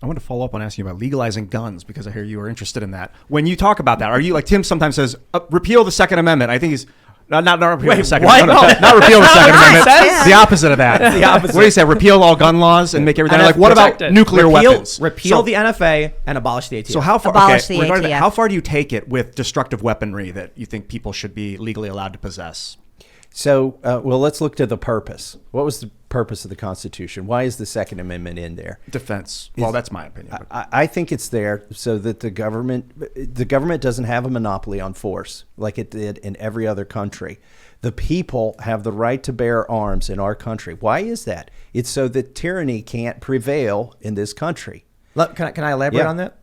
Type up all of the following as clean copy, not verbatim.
I want to follow up on asking you about legalizing guns because I hear you are interested in that. When you talk about that, are you like Tim sometimes says, repeal the Second Amendment? I think he's not repeal the Second Amendment. No, not repeal the Second Amendment. The opposite of that. The opposite. What do you say? Repeal all gun laws and make everything like. What about nuclear weapons? Repeal the NFA and abolish the ATF. So how far? Abolish the ATF. How far do you take it with destructive weaponry that you think people should be legally allowed to possess? So, well, let's look to the purpose. What was the purpose of the Constitution? Why is the Second Amendment in there? Defense. Well, that's my opinion. I think it's there so that the government doesn't have a monopoly on force like it did in every other country. The people have the right to bear arms in our country. Why is that? It's so that tyranny can't prevail in this country. Can I elaborate on that?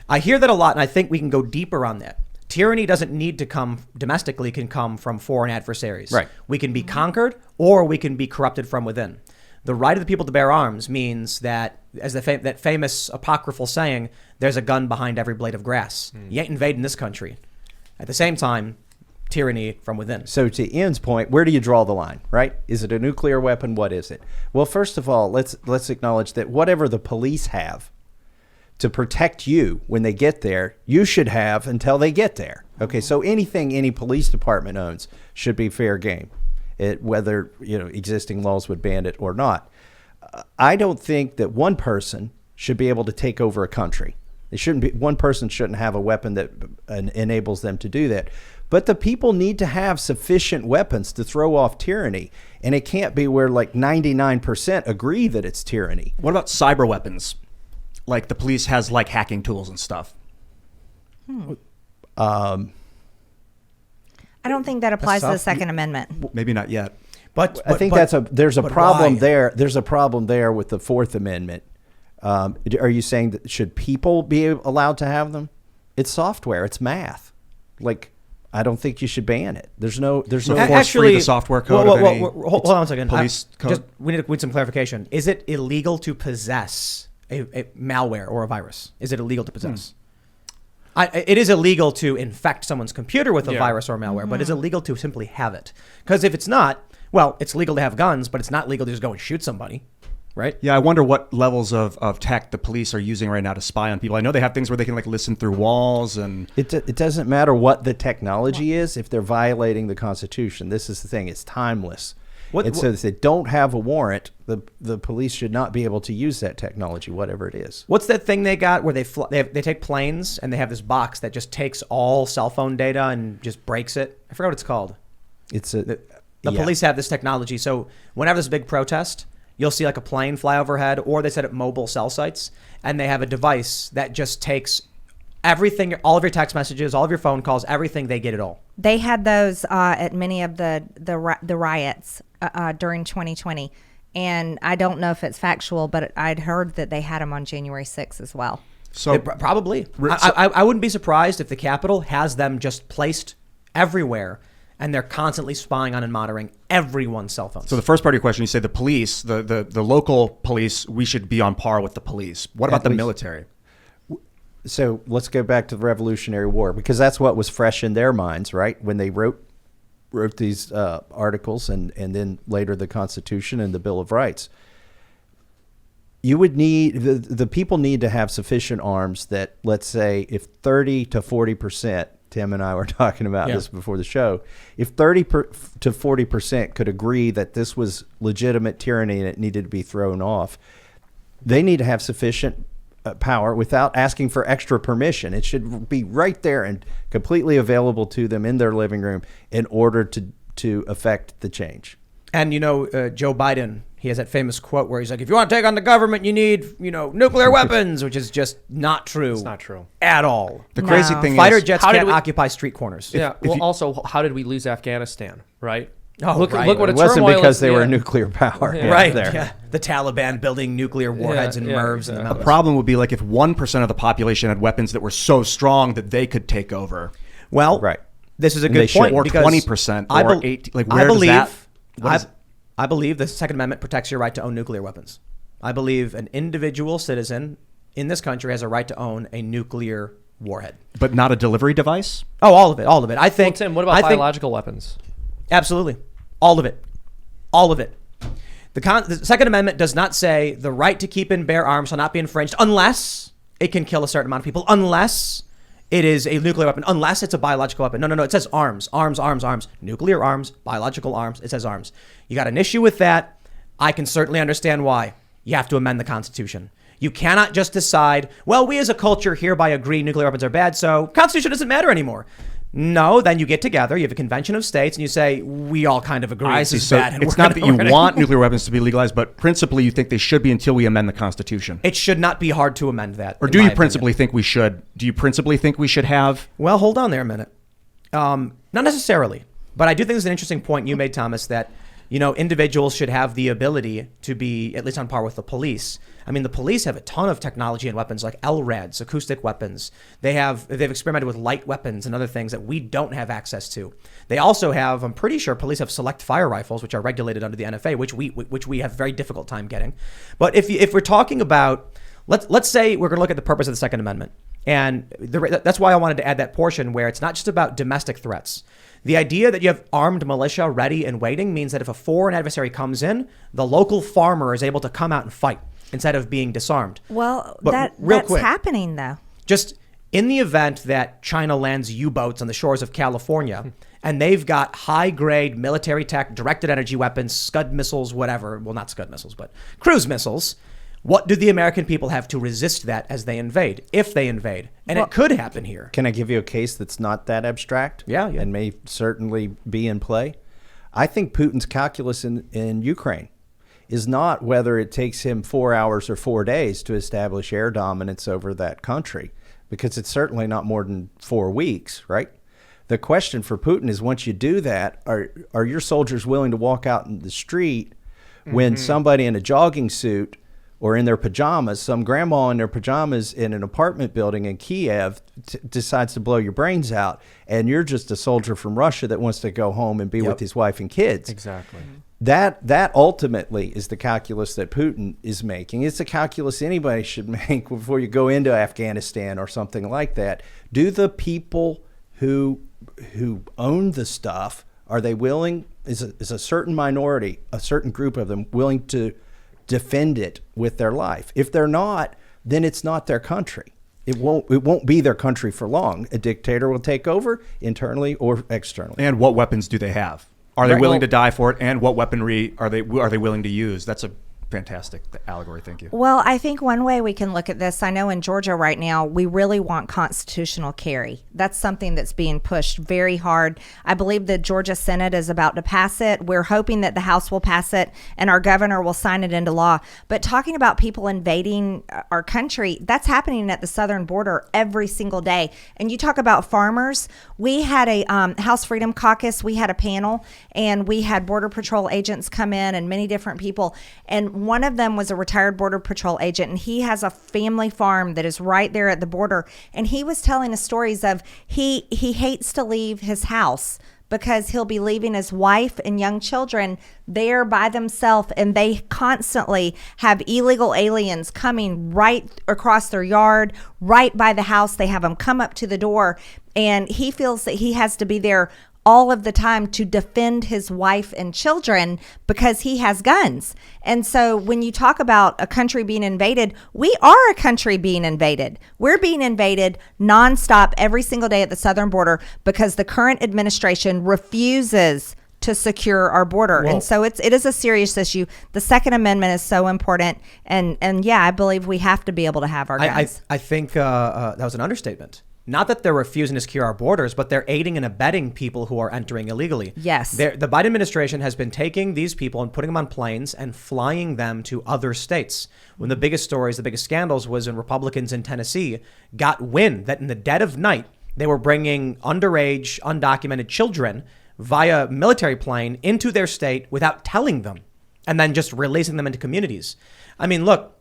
I hear that a lot, and I think we can go deeper on that. Tyranny doesn't need to come domestically, can come from foreign adversaries. Right. We can be conquered or we can be corrupted from within. The right of the people to bear arms means that, as that famous apocryphal saying, there's a gun behind every blade of grass. You ain't invading this country. At the same time, tyranny from within. So to Ian's point, where do you draw the line, right? Is it a nuclear weapon? What is it? Well, first of all, let's acknowledge that whatever the police have to protect you when they get there, you should have until they get there. Okay, so anything any police department owns should be fair game, whether existing laws would ban it or not. I don't think that one person should be able to take over a country. One person shouldn't have a weapon that enables them to do that. But the people need to have sufficient weapons to throw off tyranny, and it can't be where like 99% agree that it's tyranny. What about cyber weapons? Like the police has like hacking tools and stuff. I don't think that applies to the Second Amendment. Maybe not yet. But I think there's a problem there. There's a problem there with the Fourth Amendment. Are you saying that should people be allowed to have them? It's software. It's math. Like, I don't think you should ban it. There's no force free the software code. Hold on a second. Police code. We need some clarification. Is it illegal to possess a malware or a virus? Is it illegal to possess? It is illegal to infect someone's computer with a virus or malware, but it's illegal to simply have it. Because if it's not, well, it's legal to have guns, but it's not legal to just go and shoot somebody, right? Yeah, I wonder what levels of tech the police are using right now to spy on people. I know they have things where they can like listen through walls and... It doesn't matter what the technology is if they're violating the Constitution. This is the thing. It's timeless. So if they don't have a warrant, the police should not be able to use that technology, whatever it is. What's that thing they got where they take planes and they have this box that just takes all cell phone data and just breaks it? I forgot what it's called. The police have this technology. So whenever there's a big protest, you'll see like a plane fly overhead, or they set up mobile cell sites, and they have a device that just takes everything, all of your text messages, all of your phone calls, everything. They get it all. They had those at many of the riots during 2020, and I don't know if it's factual, but I'd heard that they had them on January 6th as well. So probably, I wouldn't be surprised if the Capitol has them just placed everywhere, and they're constantly spying on and monitoring everyone's cell phones. So the first part of your question, you say the police, the local police, we should be on par with the police. What about the military? So let's go back to the Revolutionary War, because that's what was fresh in their minds, right? When they wrote these articles and then later the Constitution and the Bill of Rights. You would need, the people need to have sufficient arms that, let's say, if 30 to 40%, Tim and I were talking about this before the show, if 30 to 40% could agree that this was legitimate tyranny and it needed to be thrown off, they need to have sufficient power without asking for extra permission. It should be right there and completely available to them in their living room in order to affect the change. And Joe Biden, he has that famous quote where he's like, if you want to take on the government, you need nuclear weapons, which is just not true. It's not true at all. The crazy thing is fighter jets can't occupy street corners. Also, how did we lose Afghanistan, right? Look what a turmoil. It wasn't because they were a nuclear power. Right. There. Yeah. The Taliban building nuclear warheads and MIRVs in the mountains. The problem would be like if 1% of the population had weapons that were so strong that they could take over. Well, right. This is a good point. Or 20%, or 80. Like, where does that? I believe the Second Amendment protects your right to own nuclear weapons. I believe an individual citizen in this country has a right to own a nuclear warhead. But not a delivery device? Oh, all of it. I think. Well, Tim, what about biological weapons? Absolutely. All of it. The Second Amendment does not say the right to keep and bear arms shall not be infringed unless it can kill a certain amount of people, unless it is a nuclear weapon, unless it's a biological weapon. No. It says arms. Nuclear arms, biological arms. It says arms. You got an issue with that. I can certainly understand why. You have to amend the Constitution. You cannot just decide, well, we as a culture hereby agree nuclear weapons are bad, so Constitution doesn't matter anymore. No, then you get together, you have a convention of states, and you say, we all kind of agree this is bad. And it's not that you want nuclear weapons to be legalized, but principally you think they should be until we amend the Constitution. It should not be hard to amend that. Or do you principally think we should? Do you principally think we should have? Well, hold on there a minute. Not necessarily, but I do think it's an interesting point you made, Thomas, that individuals should have the ability to be at least on par with the police. I mean, the police have a ton of technology and weapons like LRADs, acoustic weapons. They've experimented with light weapons and other things that we don't have access to. They also have, I'm pretty sure police have select fire rifles, which are regulated under the NFA, which we have a very difficult time getting. But if we're talking about, let's say we're going to look at the purpose of the Second Amendment. And that's why I wanted to add that portion where it's not just about domestic threats. The idea that you have armed militia ready and waiting means that if a foreign adversary comes in, the local farmer is able to come out and fight instead of being disarmed. Well, but that's happening, though. Just in the event that China lands U-boats on the shores of California and they've got high-grade military tech, directed energy weapons, Scud missiles, whatever. Well, not Scud missiles, but cruise missiles. What do the American people have to resist that as they invade, if they invade? And it could happen here. Can I give you a case that's not that abstract? Yeah. And may certainly be in play? I think Putin's calculus in Ukraine is not whether it takes him 4 hours or 4 days to establish air dominance over that country, because it's certainly not more than 4 weeks, right? The question for Putin is, once you do that, are your soldiers willing to walk out in the street when somebody in a jogging suit or in their pajamas, some grandma in their pajamas in an apartment building in Kiev decides to blow your brains out, and you're just a soldier from Russia that wants to go home and be with his wife and kids? Exactly. That ultimately is the calculus that Putin is making. It's a calculus anybody should make before you go into Afghanistan or something like that. Do the people who own the stuff, are they willing, is a certain minority, a certain group of them willing to defend it with their life? If they're not, then it's not their country. It won't be their country for long. A dictator will take over internally or externally. And what weapons do they have? Are they willing to die for it? And what weaponry are they willing to use? That's a fantastic allegory. Thank you. Well, I think one way we can look at this, I know in Georgia right now, we really want constitutional carry. That's something that's being pushed very hard. I believe the Georgia Senate is about to pass it. We're hoping that the House will pass it and our governor will sign it into law. But talking about people invading our country, that's happening at the southern border every single day. And you talk about farmers. We had a House Freedom Caucus. We had a panel and we had Border Patrol agents come in and many different people. And one of them was a retired Border Patrol agent, and he has a family farm that is right there at the border. And he was telling us stories of he hates to leave his house because he'll be leaving his wife and young children there by themselves, and they constantly have illegal aliens coming right across their yard, right by the house. They have them come up to the door, and he feels that he has to be there all of the time to defend his wife and children because he has guns. And so when you talk about a country being invaded, we are a country being invaded. We're being invaded nonstop every single day at the southern border because the current administration refuses to secure our border. Well, and so it is a serious issue. The Second Amendment is so important. And yeah, I believe we have to be able to have our guns. I think that was an understatement. Not that they're refusing to secure our borders, but they're aiding and abetting people who are entering illegally. Yes. The Biden administration has been taking these people and putting them on planes and flying them to other states. One of the biggest stories, the biggest scandals was when Republicans in Tennessee got wind that in the dead of night, they were bringing underage, undocumented children via military plane into their state without telling them and then just releasing them into communities. I mean, look,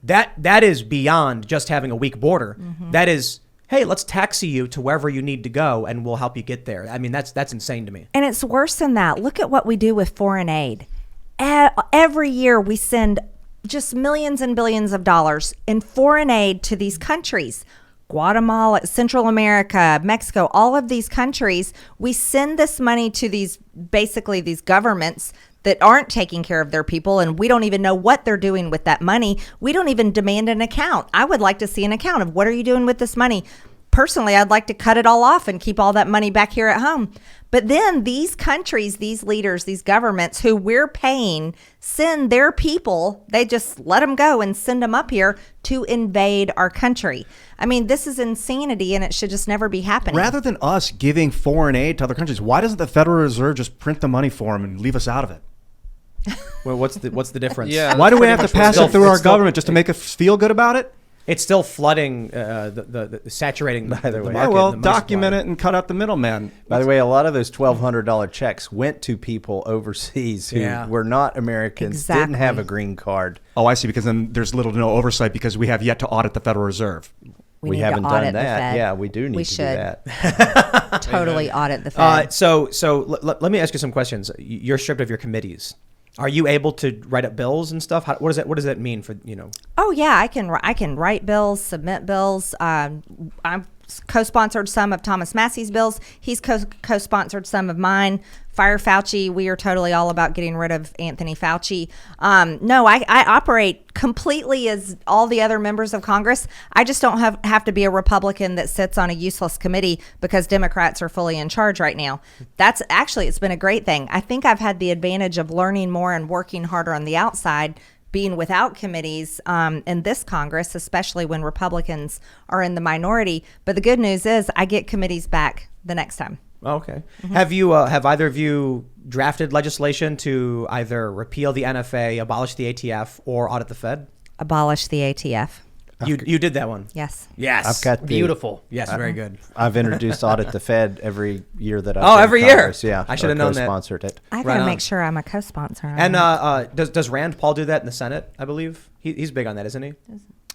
that is beyond just having a weak border. Mm-hmm. That is, hey, let's taxi you to wherever you need to go and we'll help you get there. I mean, that's insane to me. And it's worse than that. Look at what we do with foreign aid. Every year we send just millions and billions of dollars in foreign aid to these countries. Guatemala, Central America, Mexico, all of these countries. We send this money to these governments that aren't taking care of their people, and we don't even know what they're doing with that money. We don't even demand an account. I would like to see an account of what are you doing with this money. Personally, I'd like to cut it all off and keep all that money back here at home. But then these countries, these leaders, these governments who we're paying send their people, they just let them go and send them up here to invade our country. I mean, this is insanity, and it should just never be happening. Rather than us giving foreign aid to other countries, why doesn't the Federal Reserve just print the money for them and leave us out of it? Well, what's the difference? Yeah. Why do we have to pass it through our still- government just to make us feel good about it? It's still flooding, the saturating the the way. market. Yeah, well, and the money document supply. it and cut out the middleman. By the way, a lot of those $1,200 checks went to people overseas who were not Americans, didn't have a green card. Oh, I see, because then there's little to no oversight because we have yet to audit the Federal Reserve. We need haven't to done audit the that. Fed. Yeah, we do need to should. do that. Totally audit the Fed. So let me ask you some questions. You're stripped of your committees. Are you able to write up bills and stuff? What does that mean for, you know? Oh yeah, I can write bills, submit bills. I've co-sponsored some of Thomas Massie's bills. He's co-sponsored some of mine. Fire Fauci. We are totally all about getting rid of Anthony Fauci. No, I operate completely as all the other members of Congress. I just don't have to be a Republican that sits on a useless committee because Democrats are fully in charge right now. That's actually, it's been a great thing. I think I've had the advantage of learning more and working harder on the outside, being without committees in this Congress, especially when Republicans are in the minority. But the good news is I get committees back the next time. Okay. Have you have either of you drafted legislation to either repeal the NFA, abolish the ATF, or audit the Fed? Abolish the ATF. You did that one. Yes. Yes. I've got Beautiful. Yes, very good. I've introduced audit the Fed every year that I've Oh, been every in year? Congress. Yeah, I should have known that. Sponsored it. I Right gotta on. make sure I'm a co-sponsor. And does Rand Paul do that in the Senate? I believe he's big on that, isn't he?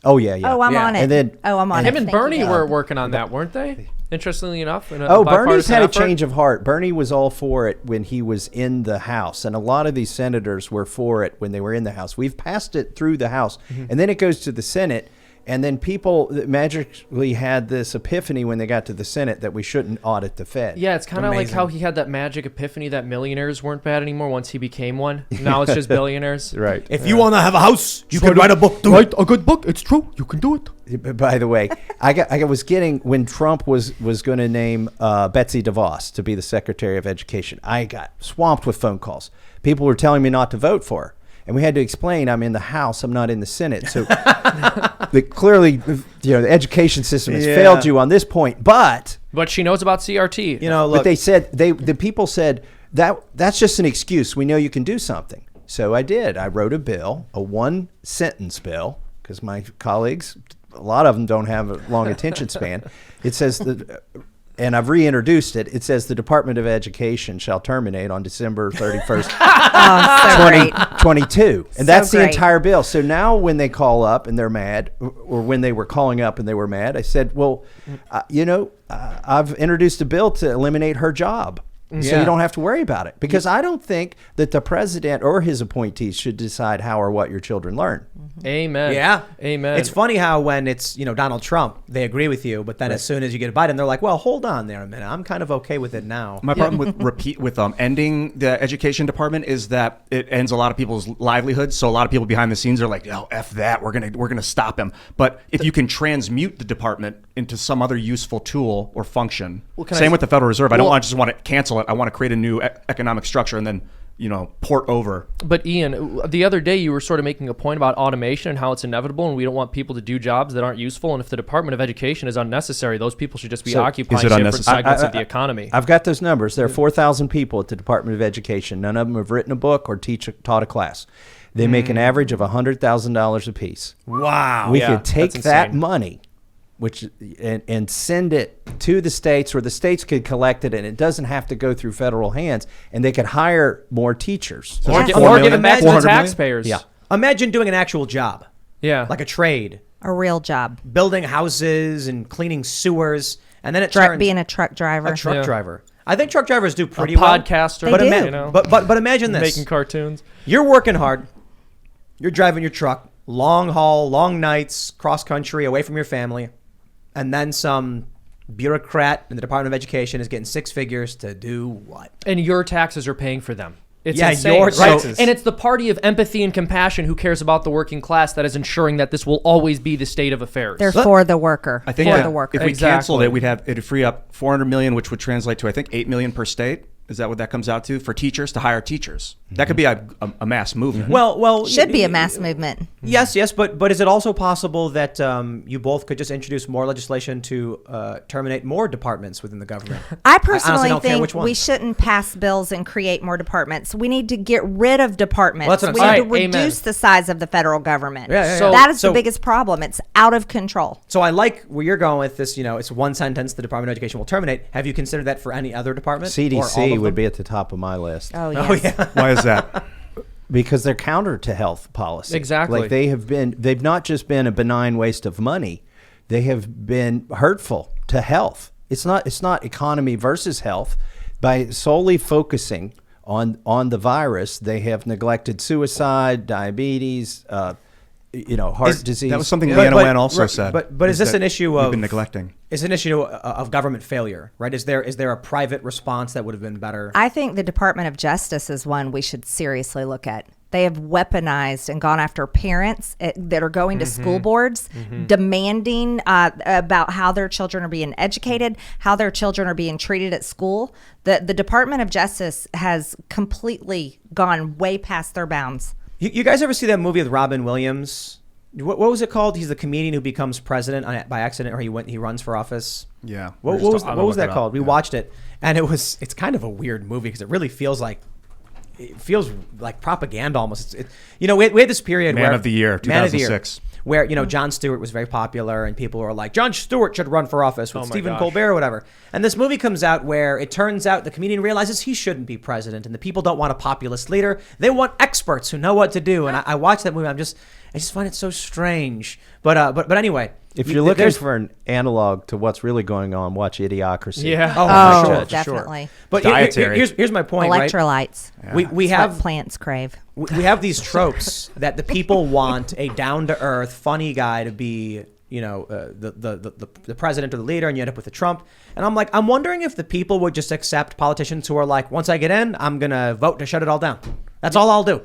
Oh yeah, yeah. Oh, I'm Yeah. on it. And then- I'm on it. Him and Thank you. Bernie were working on that, weren't they? Interestingly enough. In a Oh, Bernie's bipartisan had a effort. change of heart. Bernie was all for it when he was in the House, and a lot of these senators were for it when they were in the House. We've passed it through the House, and then it goes to the Senate, and then people magically had this epiphany when they got to the Senate that we shouldn't audit the Fed. Yeah, it's kind of like Amazing. how he had that magic epiphany that millionaires weren't bad anymore once he became one. Now it's just billionaires. Right. If you want to have a house, you can write a book. Write a good book. It's true. You can do it. By the way, I was getting, when Trump was going to name Betsy DeVos to be the Secretary of Education, I got swamped with phone calls. People were telling me not to vote for her. And we had to explain, I'm in the House, I'm not in the Senate. So clearly, the education system has failed you on this point. But She knows about CRT. Look, but they said, the people said, that's just an excuse. We know you can do something. So I did. I wrote a bill, a one-sentence bill, because my colleagues, a lot of them don't have a long attention span. It says that, and I've reintroduced it. It says the Department of Education shall terminate on December 31st, Oh, so great. 2022. And So that's the great. entire bill. So now when they call up and they're mad, or when they were calling up and they were mad, I said, well, I've introduced a bill to eliminate her job. So you don't have to worry about it. Because I don't think that the president or his appointees should decide how or what your children learn. Amen. Yeah. Amen. It's funny how when it's, Donald Trump, they agree with you, but then as soon as you get Biden, they're like, well, hold on there a minute. I'm kind of okay with it now. My problem with ending the education department is that it ends a lot of people's livelihoods. So a lot of people behind the scenes are like, "Oh, f that, we're gonna stop him." But if you can transmute the department into some other useful tool or function, same with the Federal Reserve. I don't just want to cancel it. I want to create a new economic structure and then port over. But Ian, the other day you were sort of making a point about automation and how it's inevitable and we don't want people to do jobs that aren't useful. And if the Department of Education is unnecessary, those people should just be occupying is it different unnecessary? segments of the economy. I've got those numbers. There are 4,000 people at the Department of Education. None of them have written a book or taught a class. They make an average of $100,000 apiece. Wow. We Yeah, could take that's that insane. money, and send it to the states, or the states could collect it, and it doesn't have to go through federal hands, and they could hire more teachers. So Or, it's like or 4 give it million? back to the 400 million? taxpayers. Yeah. Imagine doing an actual job, Yeah. like a trade, A real job. building houses and cleaning sewers, and then it turns Being a truck driver. a truck Yeah. driver. I think truck drivers do pretty a well. podcaster. They do. You know, But imagine this. making cartoons. You're working hard. You're driving your truck, long haul, long nights, cross country, away from your family. And then some bureaucrat in the Department of Education is getting six figures to do what? And your taxes are paying for them. It's Yeah, insane. your Right? taxes. And it's the party of empathy and compassion who cares about the working class that is ensuring that this will always be the state of affairs. They're for the worker. I think for that the worker. if we Exactly. canceled it, it'd free up 400 million, which would translate to I think 8 million per state. Is that what that comes out to for teachers to hire teachers? That could be a mass movement. Well, Should be a mass movement. Yes, but is it also possible that you both could just introduce more legislation to terminate more departments within the government? I honestly personally don't care think which one. we shouldn't pass bills and create more departments. We need to get rid of departments. Well, that's what we I'm need saying. to Right, reduce amen. the size of the federal government. Yeah. So- That is So- the biggest problem. It's out of control. So I like where you're going with this. It's one sentence: the Department of Education will terminate. Have you considered that for any other department? Or all CDC of would them? be at the top of my list. Oh, yes. Oh yeah. Why is that? Because they're counter to health policy. Exactly. Like they've not just been a benign waste of money, they have been hurtful to health. It's not economy versus health. By solely focusing on the virus, they have neglected suicide, diabetes, heart disease. That was something But- Leanna but- Wen also right, said. but is this that an issue we've of been neglecting? It's an issue of government failure, right? Is there a private response that would have been better? I think the Department of Justice is one we should seriously look at. They have weaponized and gone after parents that are going to school boards, demanding about how their children are being educated, how their children are being treated at school. The Department of Justice has completely gone way past their bounds. You guys ever see that movie with Robin Williams? What was it called? He's the comedian who becomes president by accident, or he runs for office. Yeah. What We're was just- I'm gonna that look it up. called? We Yeah. watched it, and it's kind of a weird movie because it really feels like propaganda almost. We had this period Man where of the Year, Man of the Year, 2006. where Jon Stewart was very popular and people were like, Jon Stewart should run for office with my Stephen gosh. Colbert or whatever. And this movie comes out where it turns out the comedian realizes he shouldn't be president, and the people don't want a populist leader. They want experts who know what to do. And I watched that movie. I just find it so strange. But anyway, If you're looking there's- for an analog to what's really going on, watch Idiocracy. Yeah. Oh, for sure. Definitely. But Dietary. here's my point, right? Electrolytes. We It's have what plants crave. we have these tropes that the people want a down-to-earth, funny guy to be, the president or the leader, and you end up with a Trump. And I'm wondering if the people would just accept politicians who are like, once I get in, I'm gonna vote to shut it all down. That's all I'll do.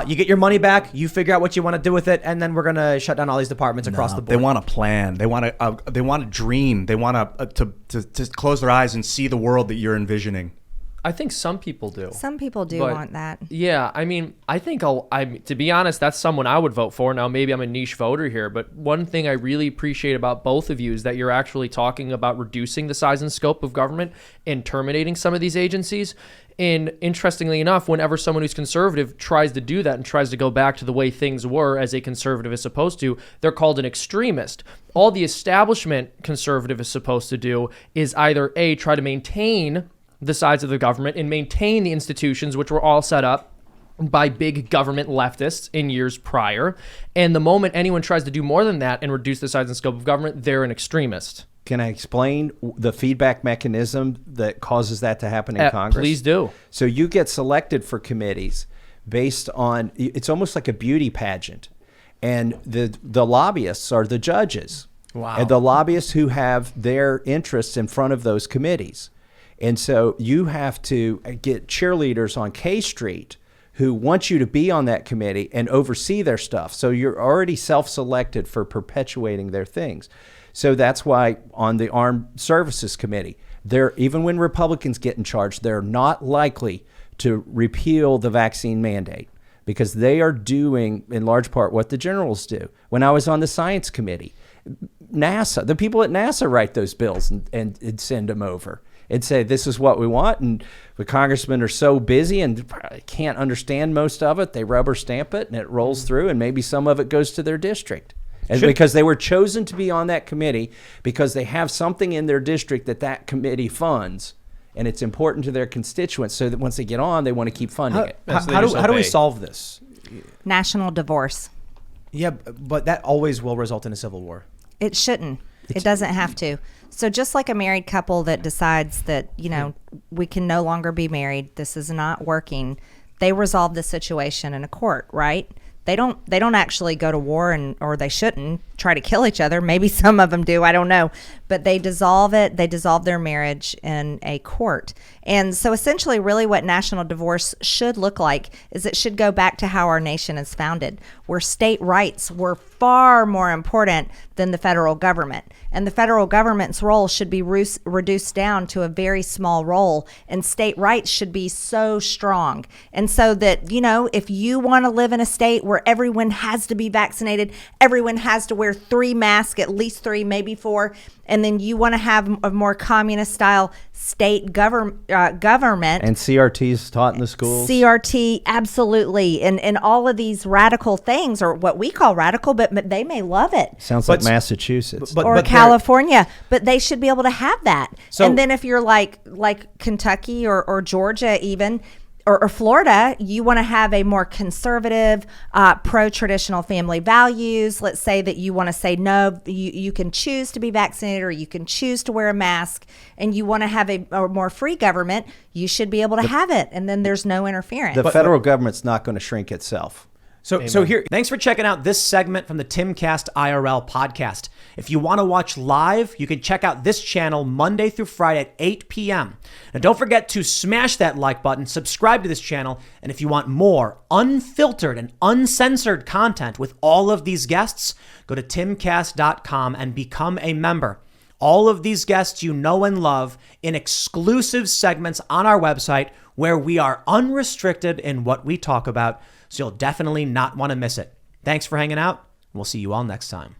You get your money back. You figure out what you want to do with it, and then we're gonna shut down all these departments across the board. They want a plan. They want a dream. They want to close their eyes and see the world that you're envisioning. I think some people do. Some people do But- want that. Yeah, I mean, I think to be honest, that's someone I would vote for. Now, maybe I'm a niche voter here, but one thing I really appreciate about both of you is that you're actually talking about reducing the size and scope of government and terminating some of these agencies. And interestingly enough, whenever someone who's conservative tries to do that and tries to go back to the way things were as a conservative is supposed to, they're called an extremist. All the establishment conservative is supposed to do is either A, try to maintain the size of the government and maintain the institutions which were all set up by big government leftists in years prior. And the moment anyone tries to do more than that and reduce the size and scope of government, they're an extremist. Can I explain the feedback mechanism that causes that to happen in Congress? Please do. So you get selected for committees based on, it's almost like a beauty pageant. And the lobbyists are the judges. Wow. And the lobbyists who have their interests in front of those committees. And so you have to get cheerleaders on K Street who want you to be on that committee and oversee their stuff. So you're already self-selected for perpetuating their things. So that's why on the Armed Services Committee, even when Republicans get in charge, they're not likely to repeal the vaccine mandate because they are doing, in large part, what the generals do. When I was on the Science Committee, NASA, the people at NASA write those bills and send them over and say, this is what we want. And the congressmen are so busy and can't understand most of it. They rubber stamp it and it rolls through, and maybe some of it goes to their district. And because they were chosen to be on that committee because they have something in their district that committee funds, and it's important to their constituents, so that once they get on, they want to keep funding it. How do we solve this? National divorce. Yeah, but that always will result in a civil war. It shouldn't. It doesn't have to. So just like a married couple that decides that, we can no longer be married, this is not working, they resolve the situation in a court, right? They don't actually go to war, or they shouldn't try to kill each other. Maybe some of them do, I don't know. But they dissolve it. They dissolve their marriage in a court. And so essentially really what national divorce should look like is it should go back to how our nation is founded, where state rights were far more important than the federal government. And the federal government's role should be reduced down to a very small role, and state rights should be so strong. And so that, if you want to live in a state where everyone has to be vaccinated, everyone has to wear 3 masks, at least 3, maybe 4, and then you want to have a more communist style state government. And CRT's taught in the schools. CRT, absolutely. And all of these radical things, or what we call radical, but they may love it. Sounds like Massachusetts. Or California. But they should be able to have that. So, and then if you're like Kentucky or Georgia even, or Florida, you want to have a more conservative, pro-traditional family values. Let's say that you want to say, no, you can choose to be vaccinated, or you can choose to wear a mask, and you want to have a more free government, you should be able to have it, and then there's no interference. The federal government's not going to shrink itself. So here, thanks for checking out this segment from the Timcast IRL podcast. If you want to watch live, you can check out this channel Monday through Friday at 8 p.m. Now, don't forget to smash that like button, subscribe to this channel, and if you want more unfiltered and uncensored content with all of these guests, go to timcast.com and become a member. All of these guests you know and love in exclusive segments on our website where we are unrestricted in what we talk about. So you'll definitely not want to miss it. Thanks for hanging out. We'll see you all next time.